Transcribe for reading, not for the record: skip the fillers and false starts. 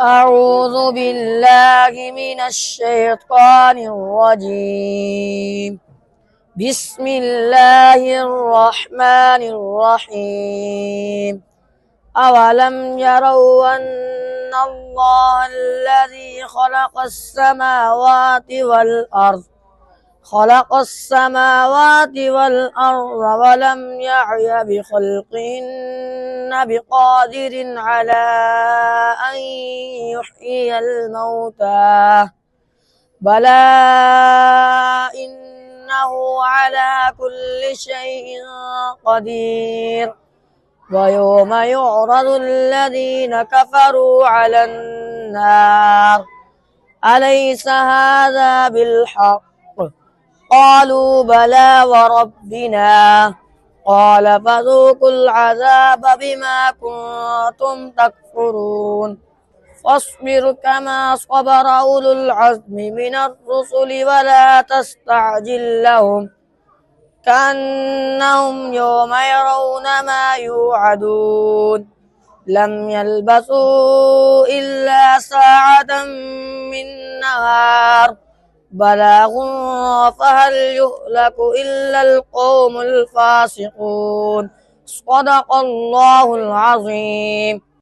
أعوذ بالله من الشيطان الرجيم. بسم الله الرحمن الرحيم. أولم يروا أن الله الذي خلق السماوات والأرض ولم يعي بخلقهن بقادر على أن يحيي الموتى بلى إنه على كل شيء قدير. ويوم يعرض الذين كفروا على النار أليس هذا بالحق؟ قالوا بلى وربنا. قال فذوقوا العذاب بما كنتم تكفرون. فاصبر كما صبر أولو العزم من الرسل ولا تستعجل لهم كأنهم يوم يرون ما يوعدون. لم يلبثوا إلا ساعة من نهار بلاغ فهل يهلك إلا القوم الفاسقون. صدق الله العظيم.